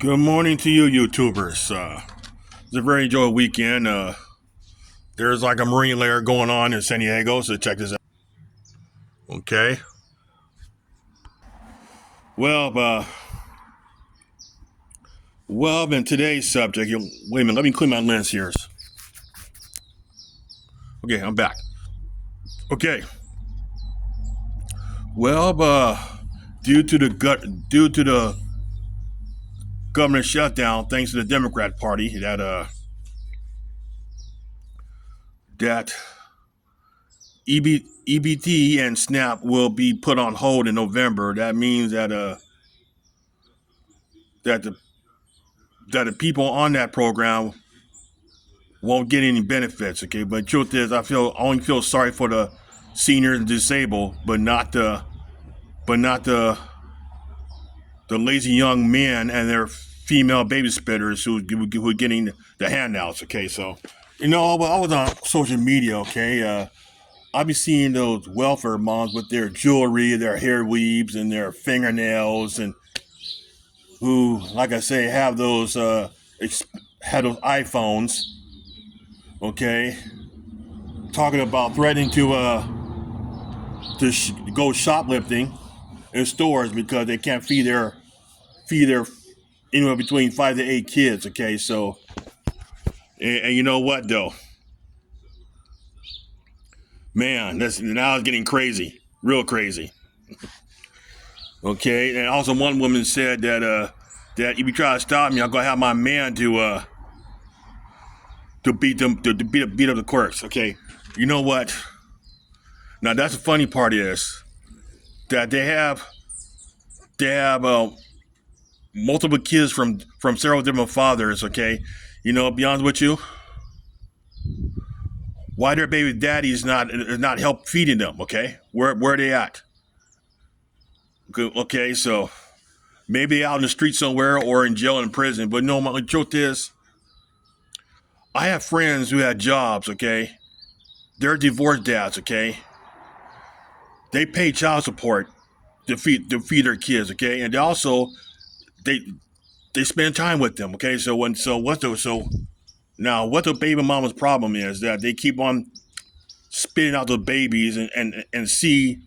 Good morning to you, YouTubers. It's a very enjoyable weekend. There's like a Marine lair going on in San Diego, so check this out. Okay. Well, in today's subject, wait a minute, let me clean my lens here. Okay, I'm back. Okay. Well, due to the government shutdown, thanks to the Democrat Party, that EBT and SNAP will be put on hold in November. That means that the people on that program won't get any benefits. Okay, but the truth is, I only feel sorry for the seniors and disabled, but not the lazy young men and their female babysitters who are getting the handouts. Okay, so I was on social media. Okay, I be seeing those welfare moms with their jewelry, their hair weaves, and their fingernails, and who, like I say, have those iPhones. Okay, talking about threatening to go shoplifting in stores because they can't feed their anywhere between 5 to 8 kids. Okay, so and you know what though, man, now it's getting crazy, real crazy. Okay, and also one woman said that if you try to stop me, I'm gonna have my man to beat up the clerks. Okay, you know what? Now that's the funny part is that they have multiple kids from several different fathers. Okay, be honest with you, why their baby daddies not help feeding them? Okay, where are they at? Okay, so maybe out in the street somewhere or in jail and prison. But no, the truth is, I have friends who had jobs. Okay, they're divorced dads. Okay, they pay child support to feed their kids. Okay, and they spend time with them. Okay, what the baby mama's problem is that they keep on spitting out the babies and see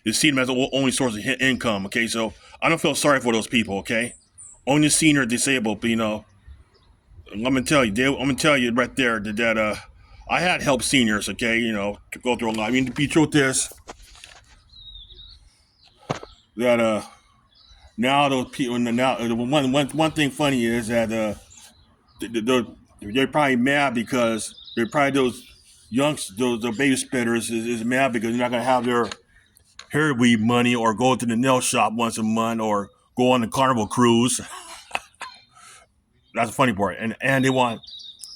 them as the only source of income. Okay, so I don't feel sorry for those people. Okay, only senior disabled. But I'm gonna tell you right there that I had helped seniors. Okay, to go through a lot. I mean, the truth is that now those people now one thing funny is that they're probably mad because they're probably those baby spitters is mad because they're not gonna have their hair weave money or go to the nail shop once a month or go on the Carnival cruise. That's the funny part, and they want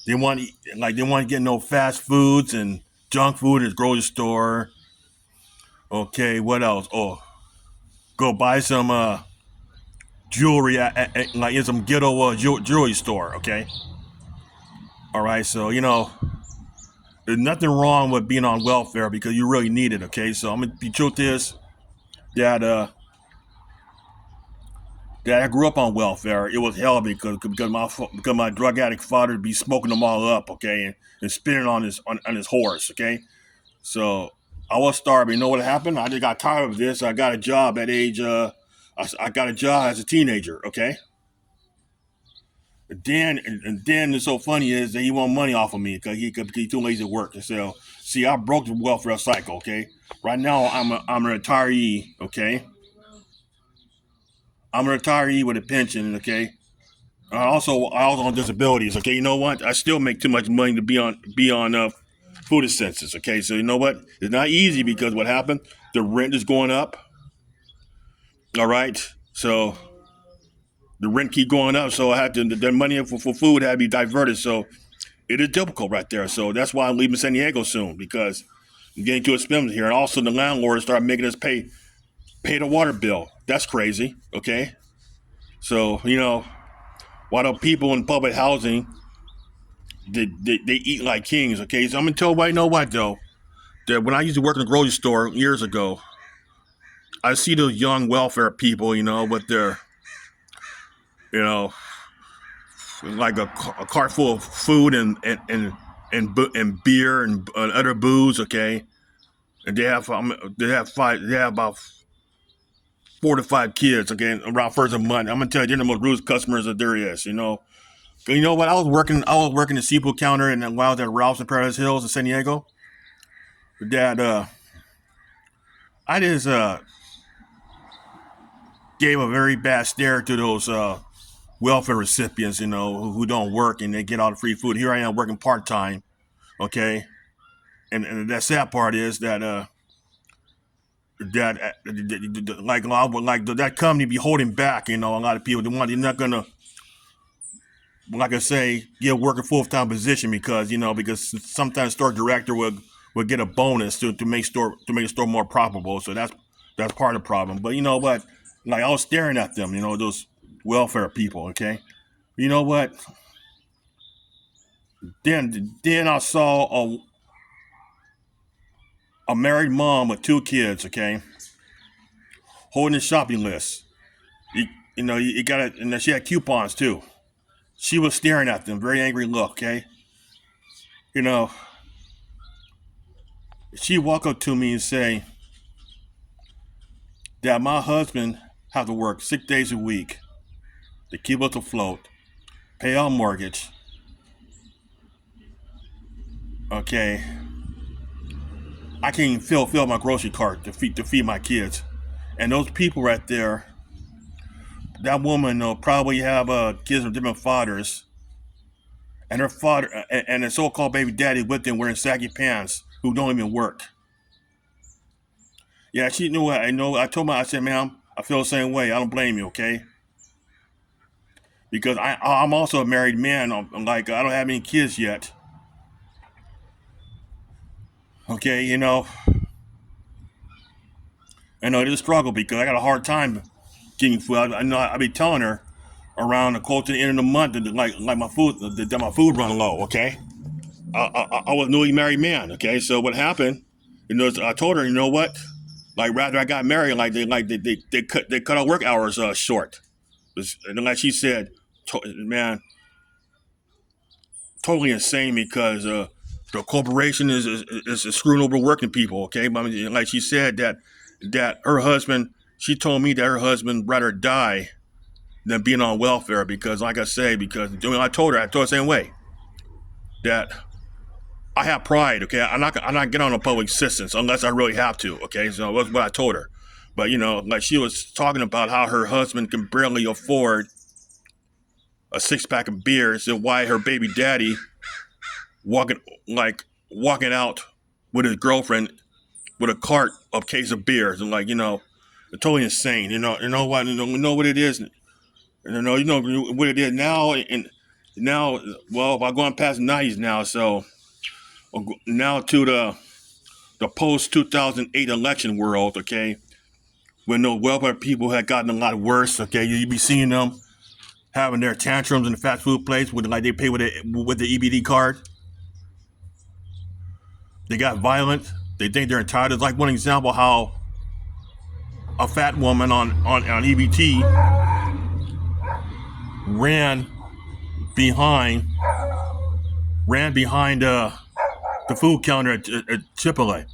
to get no fast foods and junk food at the grocery store. Okay, what else? Oh, go buy some jewelry like in some ghetto jewelry store. Okay, all right. So there's nothing wrong with being on welfare because you really need it. Okay, so the truth is that I grew up on welfare. It was hell because my drug addict father would be smoking them all up. Okay, and spitting on his horse. Okay, so I was starving. You know what happened? I just got tired of this. I got a job at age. I got a job as a teenager. Okay. And then it's so funny is that he want money off of me because he too lazy to work. So see, I broke the welfare cycle. Okay, right now I'm a retiree. Okay, I'm a retiree with a pension. Okay, I also on disabilities. Okay, you know what? I still make too much money to be on food assistance. Okay, so you know what? It's not easy because what happened? The rent is going up. All right, so the rent keep going up, so I had to the money for food had to be diverted. So it is difficult right there. So that's why I'm leaving San Diego soon because I'm getting too expensive here. And also the landlords start making us pay the water bill. That's crazy. Okay, so why do people in public housing they eat like kings? Okay, so I'm gonna tell you know what though, that when I used to work in the grocery store years ago, I see those young welfare people, with their like a cart full of food and beer and other booze, okay? And they have about 4 to 5 kids, okay, around first of the month. I'm gonna tell you, they're the most rude customers that there is, you know. You know what? I was working the seafood counter and while I was at Ralph's in Paradise Hills in San Diego. That I just gave a very bad stare to those welfare recipients, you know, who don't work and they get all the free food. Here I am working part time, okay, and that sad part is that that company be holding back, you know, a lot of people. They're not gonna, like I say, give work a full-time position because sometimes store director will get a bonus to make the store more profitable. So that's part of the problem. But you know what? Like I was staring at them, you know, those welfare people. Okay, you know what? Then I saw a married mom with 2 kids. Okay, holding a shopping list. You got it, and she had coupons too. She was staring at them, very angry look. Okay, you know, she walk up to me and say that my husband have to work 6 days a week to keep us afloat, pay our mortgage. Okay, I can't even fill my grocery cart to feed my kids, and those people right there, that woman probably have kids from different fathers, and her father and the so-called baby daddy with them wearing saggy pants who don't even work. Yeah, she knew. I know. I told her. I said, "Ma'am, I feel the same way. I don't blame you, okay? Because I'm also a married man. I'm like I don't have any kids yet. Okay, you know, I know it is a struggle because I got a hard time getting food. I know I be telling her around the close to the end of the month that like my food run low. Okay, I was a newly married man. Okay, so what happened? I told her, you know what? Like rather I got married, they cut our work hours short. And like she said, man, totally insane because the corporation is screwing over working people. Okay, but I mean, like she said that her husband, she told me that her husband rather die than being on welfare because, like I say, I told her the same way that I have pride. Okay, I'm not getting on a public assistance unless I really have to. Okay, so that's what I told her. But like she was talking about how her husband can barely afford a 6-pack of beers, and why her baby daddy walking out with his girlfriend with a cart of case of beers, and totally insane. You know what? You know what it is. You know what it is now, and now, well, I'm going past the 90s now, so now to the post 2008 election world. Okay, when the welfare people had gotten a lot worse. Okay, you be seeing them having their tantrums in the fast food place with they pay with the EBT card. They got violent. They think they're entitled. It's like one example how a fat woman on EBT ran behind the food counter at Chipotle.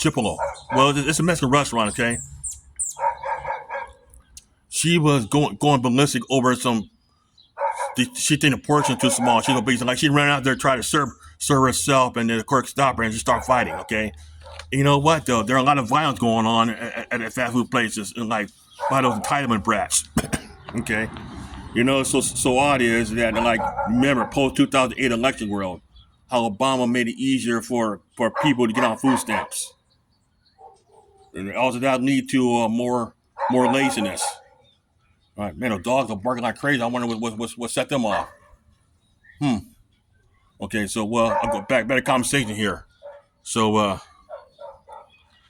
Chipolo. Well, it's a Mexican restaurant, okay? She was going ballistic over some. She think the portion too small. She go basically she ran out there try to serve herself, and then the clerk stopped her and just start fighting. Okay, you know what though? There are a lot of violence going on at fast food places, and by those entitlement brats. Okay, so odd is that remember post 2008 election world, how Obama made it easier for people to get on food stamps, and also that lead to more laziness. All right, man, the dogs are barking like crazy. I wonder what set them off. Okay, so I'll go back to conversation here. So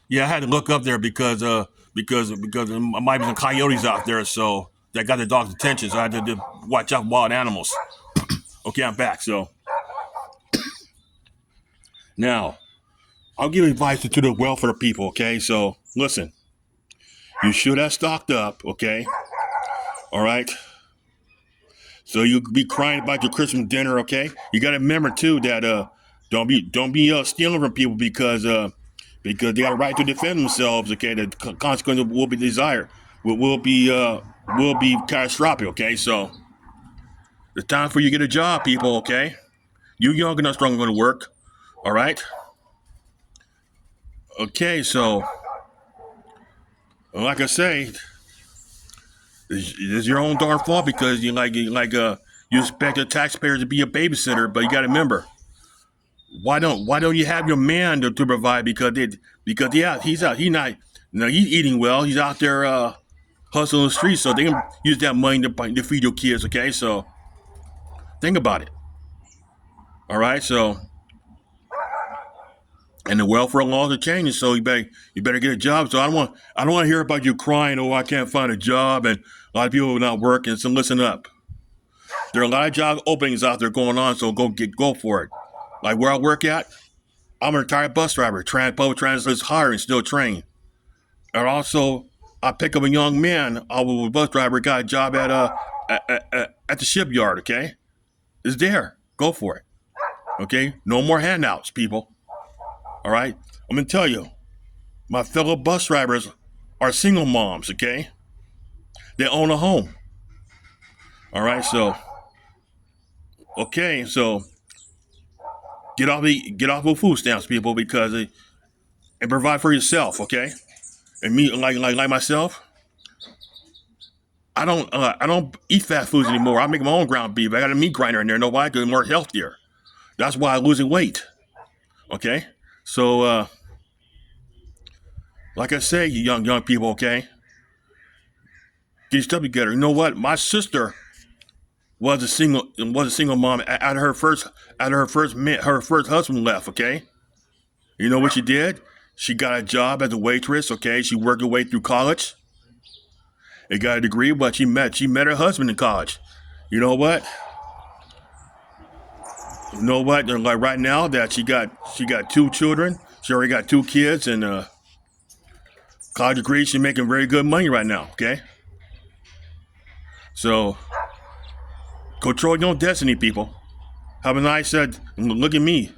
yeah, I had to look up there because there might be some coyotes out there, so that got the dog's attention. So I had to watch out for wild animals. Okay, I'm back. So now I'll give advice to the welfare people. Okay, so listen, you should have stocked up. Okay, all right. So you be crying about your Christmas dinner, okay? You got to remember too that don't be stealing from people because they got a right to defend themselves. Okay, the consequences will be desired, will be catastrophic. Okay, so it's time for you to get a job, people. Okay, you young and not strong going to work. All right. Okay, so like I say, it's your own darn fault because you expect the taxpayers to be a babysitter, but you got to remember why don't you have your man to provide because yeah he's out he's eating well, he's out there hustling the streets, so they can use that money to feed your kids. Okay, so think about it. All right, so and the welfare laws are changing, so you better get a job. So I don't want to hear about you crying, oh I can't find a job, and a lot of people are not working. So listen up, there are a lot of job openings out there going on, so go for it. Like where I work at, I'm a retired bus driver. Public transit is hiring, still trained. And also, I pick up a young man. I was a bus driver, got a job at the shipyard. Okay, it's there. Go for it. Okay, no more handouts, people. All right, I'm gonna tell you, my fellow bus drivers are single moms. Okay, they own a home. All right, so get off of food stamps, people, because and provide for yourself. Okay. And me, like myself, I don't eat fast foods anymore. I make my own ground beef. I got a meat grinder in there. Know why? Because it's more healthier. That's why I'm losing weight. Okay, so like I say, you young people, okay, get your stuff together. You know what? My sister was a single mom out of her first husband left. Okay, you know what she did? She got a job as a waitress. Okay, she worked her way through college. They got a degree, but she met her husband in college. You know what? Like right now that she got 2 children. She already got 2 kids and college degree. She's making very good money right now. Okay. So control your own destiny, people. Have a nice look at me.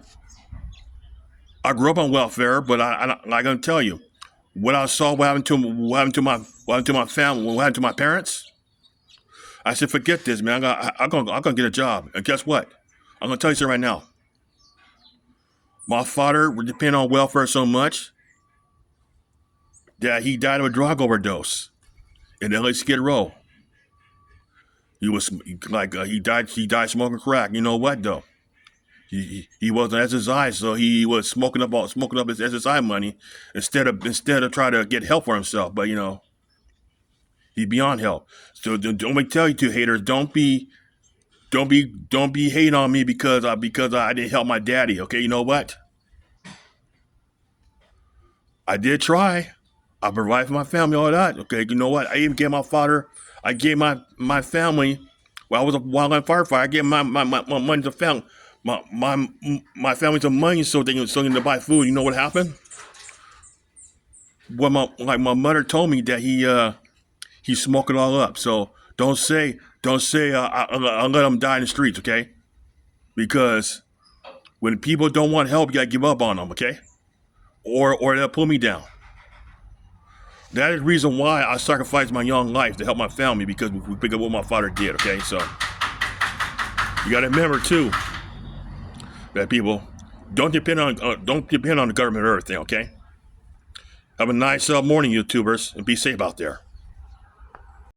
I grew up on welfare, but I'm gonna tell you what I saw. What happened to my family? What happened to my parents? I said, forget this, man. I'm gonna get a job. And guess what? I'm gonna tell you something right now. My father would depend on welfare so much that he died of a drug overdose in LA Skid Row. He was he died smoking crack. You know what though? He wasn't SSI, so he was smoking up his SSI money instead of trying to get help for himself. But you know, he's beyond help. So don't me tell you two haters, don't be hating on me because I didn't help my daddy. Okay, you know what? I did try. I provide for my family, all that. Okay, you know what? I even gave my family. While I was a wildland firefighter, I gave my money to family. My family some money so they can buy food. You know what happened? Well, my mother told me that he smoked it all up. So don't say I'll let him die in the streets, okay? Because when people don't want help, you gotta give up on them, okay? Or they'll pull me down. That is the reason why I sacrificed my young life to help my family, because we pick up what my father did, okay? So you gotta remember too that people don't depend on the government or everything, okay? Have a nice morning, YouTubers, and be safe out there.